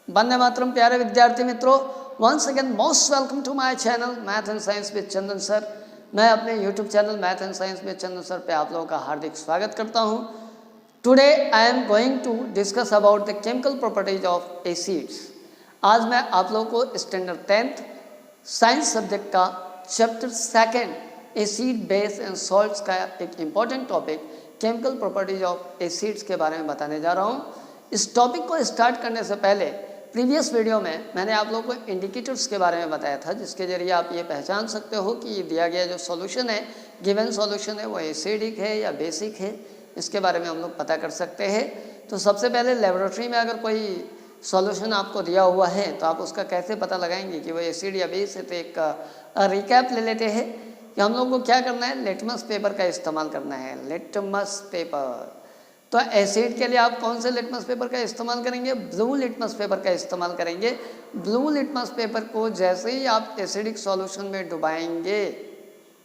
वंदे मातरम प्यारे विद्यार्थी मित्रों, once again most welcome to my channel math and science with Chandan sir. मैं अपने YouTube channel math and science with Chandan sir पे आप लोगों का हार्दिक स्वागत करता हूं। Today I am going to discuss about the chemical properties of acids. आज मैं आप लोगों को स्टैंडर्ड 10th साइंस सब्जेक्ट का chapter 2 acid base and salts का एक important topic chemical properties of acids के बारे में बताने जा रहा हूँ। इस टॉपिक को स्टार्ट करने से पहले प्रीवियस वीडियो में मैंने आप लोगों को इंडिकेटर्स के बारे में बताया था, जिसके जरिए आप ये पहचान सकते हो कि ये दिया गया जो सॉल्यूशन है, गिवन सॉल्यूशन है, वो एसिडिक है या बेसिक है। इसके बारे में हम लोग पता कर सकते हैं। तो सबसे पहले लेबोरेटरी में अगर कोई सॉल्यूशन आपको दिया हुआ है तो आप उसका कैसे पता लगाएंगे कि वो एसिड या बेस है। तो एक रिकैप ले लेते हैं कि हम लोग को क्या करना है, लिटमस पेपर का इस्तेमाल करना है। लिटमस पेपर, तो एसिड के लिए आप कौन से लिटमस पेपर का इस्तेमाल करेंगे? ब्लू लिटमस पेपर का इस्तेमाल करेंगे। ब्लू लिटमस पेपर को जैसे ही आप एसिडिक सॉल्यूशन में डुबाएंगे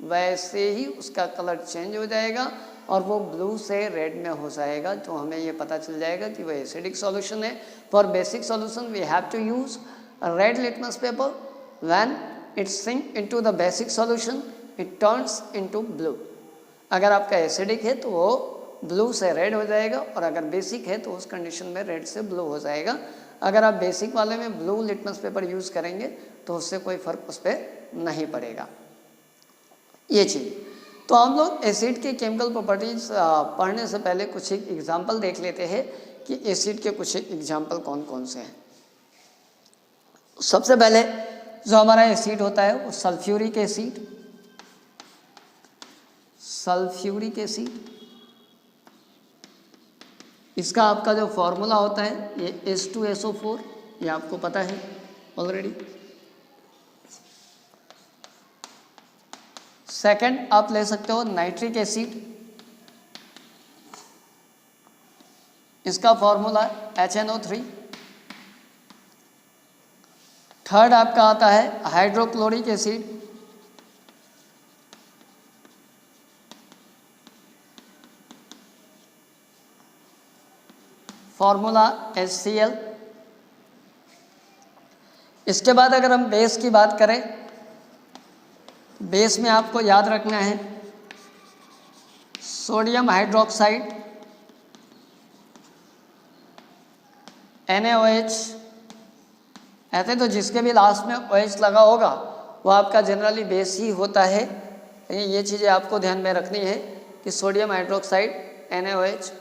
वैसे ही उसका कलर चेंज हो जाएगा और वो ब्लू से रेड में हो जाएगा, तो हमें ये पता चल जाएगा कि वो एसिडिक सॉल्यूशन है। For basic solution we have to use red litmus paper. When it sink into the basic solution it turns into blue. अगर आपका एसिडिक है तो वो ब्लू से रेड हो जाएगा, और अगर बेसिक है तो उस कंडीशन में रेड से ब्लू हो जाएगा। अगर आप बेसिक वाले में ब्लू लिटमस पेपर यूज़ करेंगे तो उससे कोई फ़र्क उस पर नहीं पड़ेगा। ये चीज़। तो हम लोग एसिड के केमिकल प्रॉपर्टीज पढ़ने से पहले कुछ एक एग्जाम्पल देख लेते हैं कि एसिड के कुछ एक एग्जाम्पल कौन कौन से हैं। सबसे पहले जो हमारा एसिड होता है वो सल्फ्यूरिक एसिड। सल्फ्यूरिक एसिड, इसका आपका जो फॉर्मूला होता है ये H2SO4, ये आपको पता है ऑलरेडी। सेकंड आप ले सकते हो नाइट्रिक एसिड, इसका फॉर्मूला HNO3। थर्ड आपका आता है हाइड्रोक्लोरिक एसिड, फॉर्मूला HCl। इसके बाद अगर हम बेस की बात करें, बेस में आपको याद रखना है सोडियम हाइड्रोक्साइड NaOH। ऐसे तो जिसके भी लास्ट में OH लगा होगा वो आपका जनरली बेस ही होता है। ये चीज़ें आपको ध्यान में रखनी है कि सोडियम हाइड्रोक्साइड NaOH।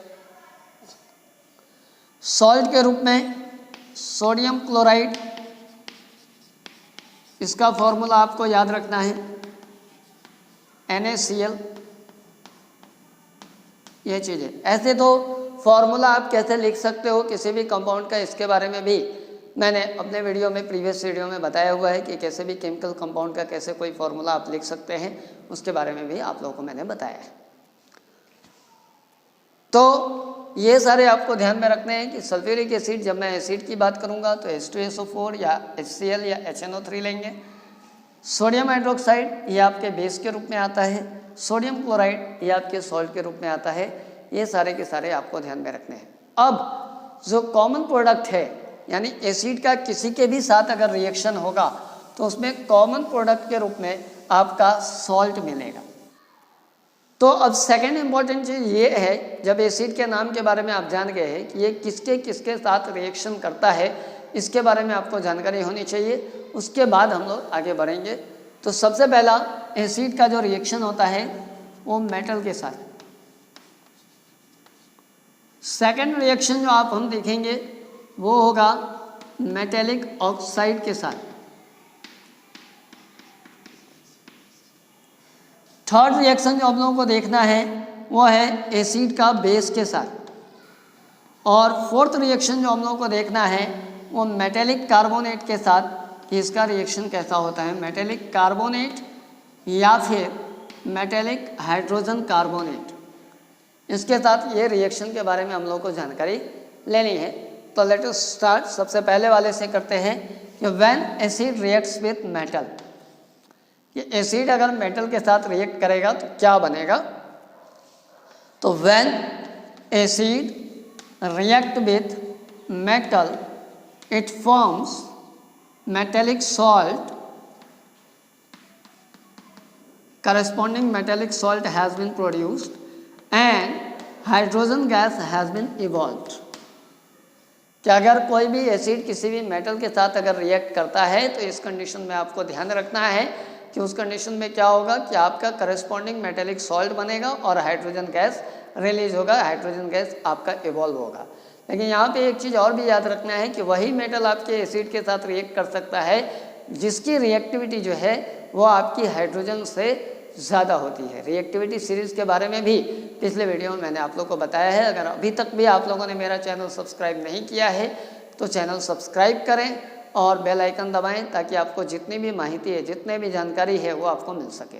सॉल्ट के रूप में सोडियम क्लोराइड, इसका फॉर्मूला आपको याद रखना है NaCl। ये चीज़ें ऐसे तो फॉर्मूला आप कैसे लिख सकते हो किसी भी कंपाउंड का, इसके बारे में भी मैंने अपने वीडियो में प्रीवियस वीडियो में बताया हुआ है कि कैसे भी केमिकल कंपाउंड का कैसे कोई फॉर्मूला आप लिख सकते हैं, उसके बारे में भी आप लोगों को मैंने बताया है। तो ये सारे आपको ध्यान में रखने हैं कि सल्फ्यूरिक एसिड, जब मैं एसिड की बात करूंगा तो H2SO4 या HCl या HNO3 लेंगे। सोडियम हाइड्रोक्साइड ये आपके बेस के रूप में आता है। सोडियम क्लोराइड ये आपके सॉल्ट के रूप में आता है। ये सारे के सारे आपको ध्यान में रखने हैं। अब जो कॉमन प्रोडक्ट है, यानी एसिड का किसी के भी साथ अगर रिएक्शन होगा तो उसमें कॉमन प्रोडक्ट के रूप में आपका सॉल्ट मिलेगा। तो अब सेकेंड इम्पॉर्टेंट चीज़ ये है, जब एसिड के नाम के बारे में आप जान गए हैं कि ये किसके किसके साथ रिएक्शन करता है, इसके बारे में आपको जानकारी होनी चाहिए। उसके बाद हम लोग आगे बढ़ेंगे। तो सबसे पहला एसिड का जो रिएक्शन होता है वो मेटल के साथ। सेकेंड रिएक्शन जो आप हम देखेंगे वो होगा मेटेलिक ऑक्साइड के साथ। थर्ड रिएक्शन जो हम लोगों को देखना है वो है एसिड का बेस के साथ। और फोर्थ रिएक्शन जो हम लोगों को देखना है वो मेटेलिक कार्बोनेट के साथ, कि इसका रिएक्शन कैसा होता है, मेटेलिक कार्बोनेट या फिर मेटेलिक हाइड्रोजन कार्बोनेट। इसके साथ ये रिएक्शन के बारे में हम लोगों को जानकारी लेनी है। तो लेट अस स्टार्ट। सबसे पहले वाले से करते हैं कि when acid reacts with metal. ये एसिड अगर मेटल के साथ रिएक्ट करेगा तो क्या बनेगा? तो when acid react with metal it forms metallic salt, corresponding metallic salt has been produced and hydrogen gas has been evolved। कि अगर कोई भी एसिड किसी भी मेटल के साथ अगर रिएक्ट करता है तो इस कंडीशन में आपको ध्यान रखना है कि उस कंडीशन में क्या होगा कि आपका करस्पॉन्डिंग मेटेलिक सॉल्ट बनेगा और हाइड्रोजन गैस रिलीज होगा, हाइड्रोजन गैस आपका इवॉल्व होगा। लेकिन यहाँ पे एक चीज़ और भी याद रखना है कि वही मेटल आपके एसिड के साथ रिएक्ट कर सकता है जिसकी रिएक्टिविटी जो है वो आपकी हाइड्रोजन से ज़्यादा होती है। रिएक्टिविटी सीरीज़ के बारे में भी पिछले वीडियो में मैंने आप लोग को बताया है। अगर अभी तक भी आप लोगों ने मेरा चैनल सब्सक्राइब नहीं किया है तो चैनल सब्सक्राइब करें और बेल आइकन दबाएं ताकि आपको जितनी भी माहिती है, जितने भी जानकारी है वो आपको मिल सके।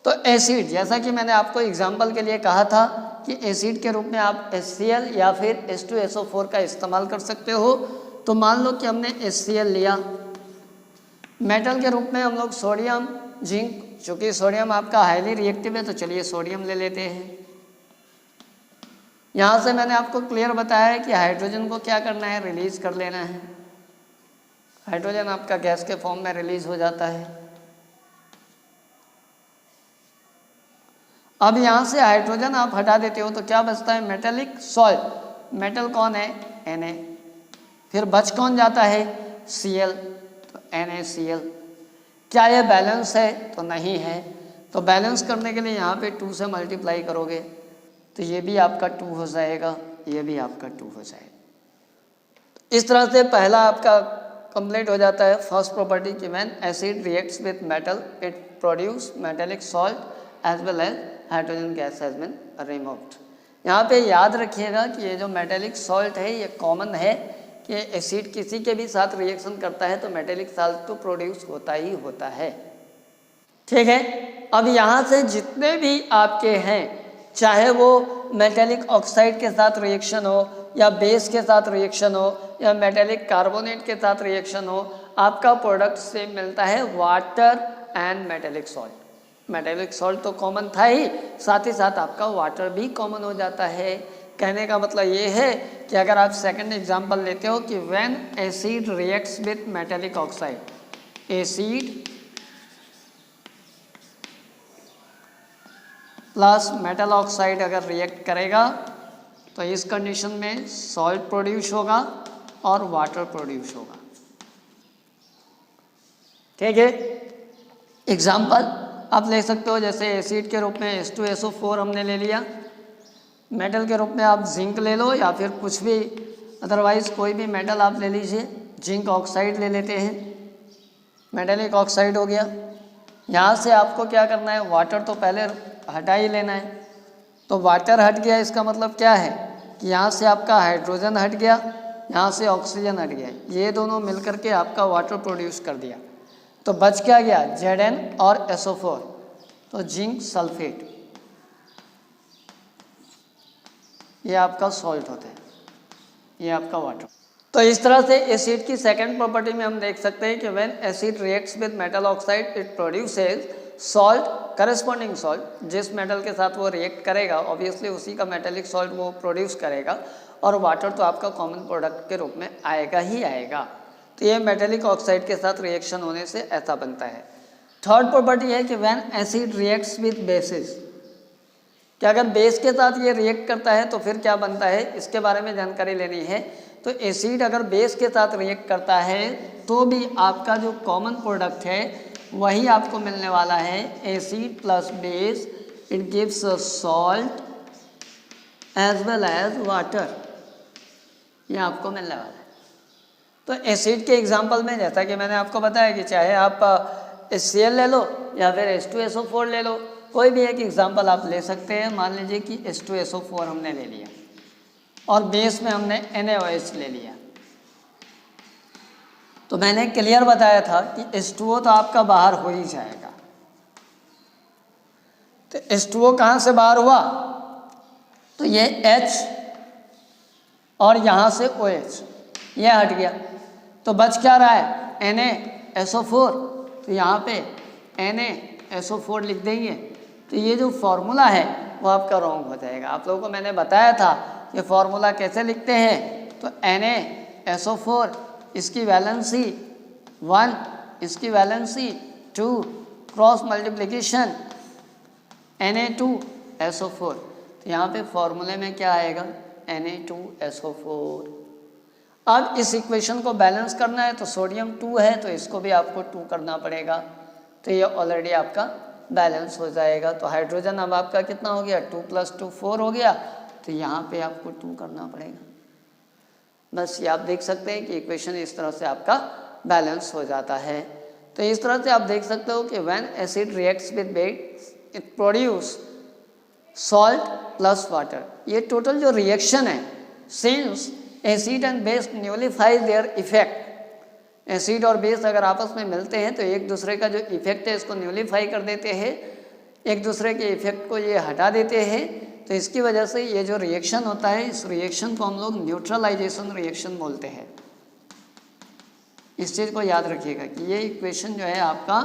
तो एसिड, जैसा कि मैंने आपको एग्जाम्पल के लिए कहा था कि एसिड के रूप में आप HCl या फिर H2SO4 का इस्तेमाल कर सकते हो। तो मान लो कि हमने HCl लिया, मेटल के रूप में हम लोग सोडियम, जिंक, चूँकि सोडियम आपका हाईली रिएक्टिव है तो चलिए सोडियम ले लेते हैं। यहाँ से मैंने आपको क्लियर बताया है कि हाइड्रोजन को क्या करना है, रिलीज कर लेना है। हाइड्रोजन आपका गैस के फॉर्म में रिलीज हो जाता है। अब यहाँ से हाइड्रोजन आप हटा देते हो तो क्या बचता है, मेटेलिक सॉल्ट। मेटल कौन है, Na। फिर बच कौन जाता है, Cl, तो NaCl। क्या ये बैलेंस है, तो नहीं है। तो बैलेंस करने के लिए यहाँ पे 2 से मल्टीप्लाई करोगे तो ये भी आपका 2 हो जाएगा, ये भी आपका 2 हो जाएगा। इस तरह से पहला आपका कंप्लीट हो जाता है फर्स्ट प्रॉपर्टी कि when acid reacts with metal it produce metallic salt as well as hydrogen gas has been removed. यहाँ पे याद रखिएगा कि ये जो मेटेलिक सॉल्ट है ये कॉमन है कि एसिड किसी के भी साथ रिएक्शन करता है तो मेटेलिक सॉल्ट तो प्रोड्यूस होता ही होता है। ठीक है, अब यहाँ से जितने भी आपके हैं, चाहे वो मेटेलिक ऑक्साइड के साथ रिएक्शन हो या बेस के साथ रिएक्शन हो या मेटेलिक कार्बोनेट के साथ रिएक्शन हो, आपका प्रोडक्ट सेम मिलता है, water and metallic salt. Metallic salt तो कॉमन था ही, साथ साथ आपका वाटर भी कॉमन हो जाता है। कहने का मतलब ये है कि अगर आप सेकंड एग्जांपल लेते हो कि when acid reacts with metallic oxide, acid plus metal oxide अगर रिएक्ट करेगा तो इस कंडीशन में सॉल्ट प्रोड्यूस होगा और वाटर प्रोड्यूस होगा। ठीक है, एग्जांपल आप ले सकते हो, जैसे एसिड के रूप में H2SO4 हमने ले लिया, मेटल के रूप में आप जिंक ले लो या फिर कुछ भी अदरवाइज कोई भी मेटल आप ले लीजिए। जिंक ऑक्साइड ले लेते हैं, मेटेलिक ऑक्साइड हो गया। यहाँ से आपको क्या करना है, वाटर तो पहले हटा ही लेना है। तो वाटर हट गया, इसका मतलब क्या है कि यहाँ से आपका हाइड्रोजन हट गया, यहाँ से ऑक्सीजन हट गया, ये दोनों मिलकर के आपका वाटर प्रोड्यूस कर दिया। तो बच क्या गया, Zn और SO4, तो जिंक सल्फेट, ये आपका सॉल्ट होता है, ये आपका वाटर। तो इस तरह से एसिड की सेकंड प्रॉपर्टी में हम देख सकते हैं कि when acid reacts with metal oxide it produces salt, corresponding salt. जिस मेटल के साथ वो रिएक्ट करेगा ऑब्वियसली उसी का मेटेलिक सॉल्ट वो प्रोड्यूस करेगा, और वाटर तो आपका कॉमन प्रोडक्ट के रूप में आएगा ही आएगा। तो ये मेटेलिक ऑक्साइड के साथ रिएक्शन होने से ऐसा बनता है। थर्ड प्रॉपर्टी है कि when acid reacts with basis, कि अगर बेस के साथ ये रिएक्ट करता है तो फिर क्या बनता है, इसके बारे में जानकारी लेनी है। तो एसिड अगर बेस के साथ रिएक्ट करता है तो भी आपका जो कॉमन प्रोडक्ट है वही आपको मिलने वाला है, acid plus base, it gives a salt as well as water, ये आपको मिलने वाला है। तो एसिड के एग्जांपल में जैसा कि मैंने आपको बताया कि चाहे आप HCl ले लो या फिर H2SO4 ले लो, कोई भी एक एग्जांपल आप ले सकते हैं। मान लीजिए कि H2SO4 हमने ले लिया और बेस में हमने NaOH ले लिया, तो मैंने क्लियर बताया था कि H2O तो आपका बाहर हो ही जाएगा। तो H2O कहाँ से बाहर हुआ, तो ये H और यहाँ से OH, ये हट गया। तो बच क्या रहा है, NaSO4, तो यहाँ पे NaSO4 लिख देंगे। तो ये जो फॉर्मूला है वो आपका रॉन्ग हो जाएगा। आप लोगों को मैंने बताया था कि फॉर्मूला कैसे लिखते हैं, तो Na-SO4 इसकी वैलेंसी 1, इसकी वैलेंसी 2, क्रॉस मल्टीप्लिकेशन Na2SO4। तो यहाँ पे फॉर्मूले में क्या आएगा, Na2SO4। अब इस इक्वेशन को बैलेंस करना है तो सोडियम 2 है तो इसको भी आपको 2 करना पड़ेगा, तो ये ऑलरेडी आपका बैलेंस हो जाएगा। तो हाइड्रोजन अब आपका कितना हो गया, 2 + 2 4 हो गया, तो यहाँ पे आपको 2 करना पड़ेगा। बस ये आप देख सकते हैं कि इक्वेशन इस तरह से आपका बैलेंस हो जाता है। तो इस तरह से आप देख सकते हो कि when acid reacts with base it produce salt plus water. ये टोटल जो रिएक्शन है, since acid and base nullify their effect, acid और बेस अगर आपस में मिलते हैं तो एक दूसरे का जो इफेक्ट है इसको न्यूलिफाई कर देते हैं, एक दूसरे के इफेक्ट को ये हटा देते हैं। तो इसकी वजह से ये जो रिएक्शन होता है, इस रिएक्शन को हम लोग न्यूट्रलाइजेशन रिएक्शन बोलते हैं। इस चीज़ को याद रखिएगा कि ये इक्वेशन जो है आपका,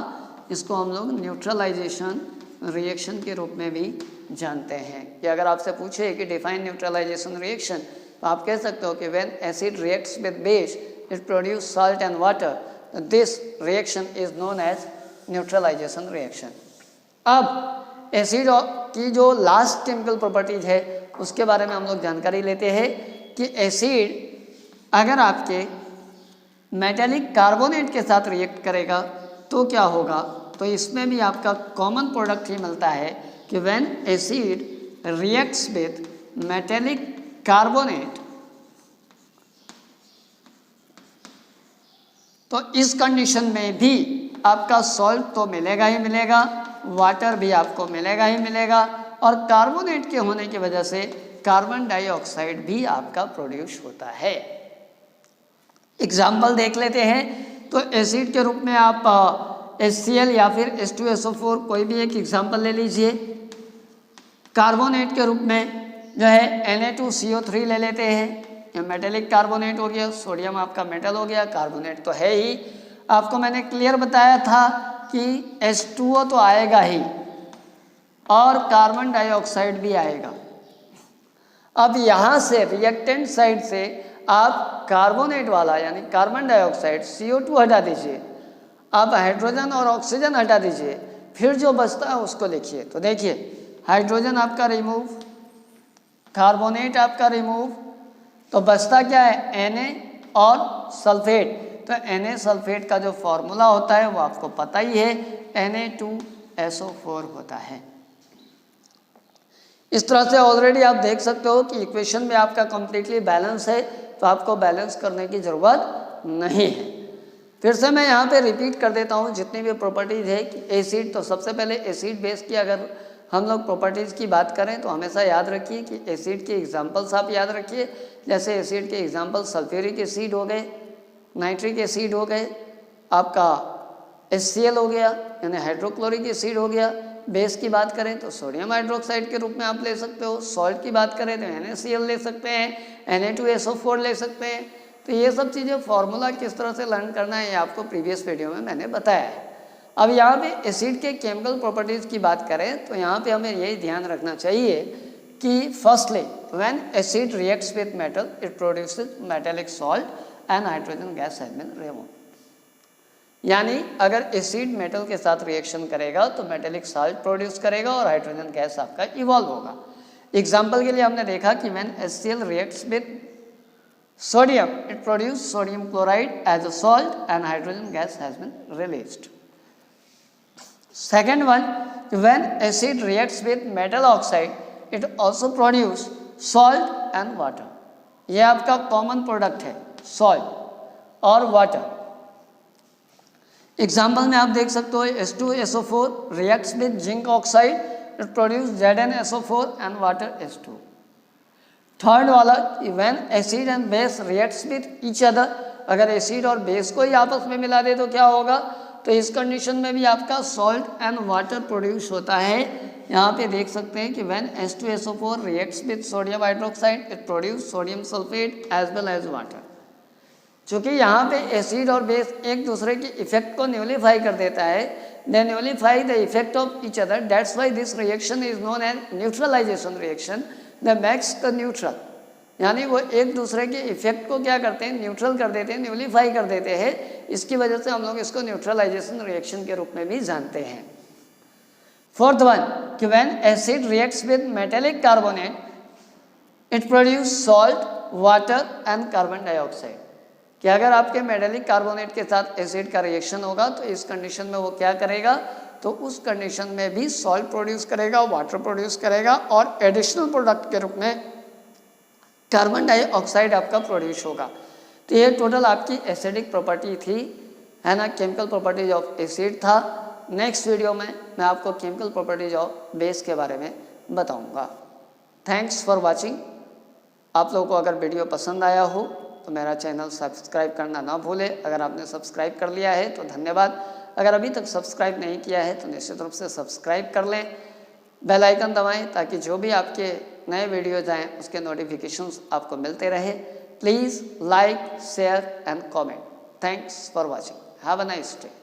इसको हम लोग न्यूट्रलाइजेशन रिएक्शन के रूप में भी जानते हैं। कि अगर आपसे पूछे कि डिफाइन न्यूट्रलाइजेशन रिएक्शन, तो आप कह सकते हो कि when acid reacts with base it produce salt and water, this reaction is known as neutralization reaction. अब एसिड की जो लास्ट केमिकल प्रॉपर्टीज है उसके बारे में हम लोग जानकारी लेते हैं कि एसिड अगर आपके मेटेलिक कार्बोनेट के साथ रिएक्ट करेगा तो क्या होगा। तो इसमें भी आपका कॉमन प्रोडक्ट ही मिलता है कि when acid reacts with metallic carbonate, तो इस कंडीशन में भी आपका सॉल्ट तो मिलेगा ही मिलेगा, वाटर भी आपको मिलेगा ही मिलेगा, और कार्बोनेट के होने की वजह से कार्बन डाइऑक्साइड भी आपका प्रोड्यूस होता है। एग्जाम्पल देख लेते हैं। तो एसिड के रूप में आप HCl या फिर H2SO4 कोई भी एक एग्जाम्पल ले लीजिए। कार्बोनेट के रूप में जो है Na2CO3 ले लेते हैं, ये मेटेलिक कार्बोनेट हो गया, सोडियम आपका मेटल हो गया, कार्बोनेट तो है ही। आपको मैंने क्लियर बताया था कि H2O तो आएगा ही और कार्बन डाइऑक्साइड भी आएगा। अब यहाँ से रिएक्टेंट साइड से आप कार्बोनेट वाला यानी कार्बन डाइऑक्साइड CO2 हटा दीजिए, आप हाइड्रोजन और ऑक्सीजन हटा दीजिए, फिर जो बचता है उसको लिखिए। तो देखिए हाइड्रोजन आपका रिमूव, कार्बोनेट आपका रिमूव, तो बचता क्या है Na और सल्फेट। तो Na सल्फेट का जो फॉर्मूला होता है वो आपको पता ही है, Na2SO4 होता है। इस तरह से ऑलरेडी आप देख सकते हो कि इक्वेशन में आपका कंप्लीटली बैलेंस है, तो आपको बैलेंस करने की ज़रूरत नहीं है। फिर से मैं यहाँ पे रिपीट कर देता हूँ जितनी भी प्रॉपर्टीज़ है कि एसिड, तो सबसे पहले एसिड बेस की अगर हम लोग प्रॉपर्टीज़ की बात करें तो हमेशा याद रखिए कि एसिड के एग्जांपल्स आप याद रखिए। जैसे एसिड के एग्जांपल सल्फ्यूरिक एसिड हो गए, नाइट्रिक एसिड हो गए, आपका HCl हो गया यानी हाइड्रोक्लोरिक एसिड हो गया। बेस की बात करें तो सोडियम हाइड्रोक्साइड के रूप में आप ले सकते हो। सॉल्ट की बात करें तो NaCl ले सकते हैं, Na2SO4 ले सकते हैं। तो ये सब चीज़ें फॉर्मूला किस तरह से लर्न करना है ये आपको प्रीवियस वीडियो में मैंने बताया है। अब यहाँ पे एसिड के केमिकल प्रॉपर्टीज़ की बात करें तो यहाँ पे हमें यही ध्यान रखना चाहिए कि firstly when acid reacts with metal it produces metallic salt and hydrogen gas has been removed. यानी अगर एसिड मेटल के साथ रिएक्शन करेगा तो मेटेलिक सॉल्ट प्रोड्यूस करेगा और हाइड्रोजन गैस आपका इवॉल्व होगा। एग्जाम्पल के लिए हमने देखा कि when HCl reacts with sodium it produces sodium chloride as a salt and hydrogen gas has been released. Second one, when acid reacts with metal oxide it also produces salt and water. ये आपका common product है salt और water. Example में आप देख सकते हो H2SO4 reacts with zinc oxide it produces ZnSO4 and water H2. Third वाला when acid and base reacts with each other, अगर एसिड और बेस को ही आपस में मिला दे तो क्या होगा। तो इस कंडीशन में भी आपका सॉल्ट एंड वाटर प्रोड्यूस होता है। यहाँ पे देख सकते हैं कि when H2SO4 reacts with sodium hydroxide it produce sodium sulphate as well as water. चूँकि यहाँ पे एसिड और बेस एक दूसरे के इफेक्ट को न्यूलिफाई कर देता है, they nullify the effect of each other, that's why this reaction is known as neutralization reaction. They makes the neutral यानी वो एक दूसरे के इफेक्ट को क्या करते हैं, न्यूट्रल कर देते हैं, न्यूलिफाई कर देते हैं। इसकी वजह से हम लोग इसको न्यूट्रलाइजेशन रिएक्शन के रूप में भी जानते हैं। फोर्थ वन कि when acid reacts with metallic carbonate it produce salt, water and carbon dioxide. कि अगर आपके मेटेलिक कार्बोनेट के साथ एसिड का रिएक्शन होगा तो इस कंडीशन में वो क्या करेगा, तो उस कंडीशन में भी सॉल्ट प्रोड्यूस करेगा, वाटर प्रोड्यूस करेगा और एडिशनल प्रोडक्ट के रूप में कार्बन डाइऑक्साइड आपका प्रोड्यूस होगा। तो ये टोटल आपकी एसिडिक प्रॉपर्टी थी, है ना, केमिकल प्रॉपर्टीज ऑफ एसिड था। नेक्स्ट वीडियो में मैं आपको केमिकल प्रॉपर्टीज ऑफ बेस के बारे में बताऊंगा। Thanks for watching. आप लोगों को अगर वीडियो पसंद आया हो तो मेरा चैनल सब्सक्राइब करना ना भूलें। अगर आपने सब्सक्राइब कर लिया है तो धन्यवाद। अगर अभी तक सब्सक्राइब नहीं किया है तो निश्चित रूप से सब्सक्राइब कर लें, बेल आइकन दबाएं ताकि जो भी आपके नए वीडियोज आएँ उसके नोटिफिकेशंस आपको मिलते रहे। Please like, share and comment. Thanks for watching. Have a nice day.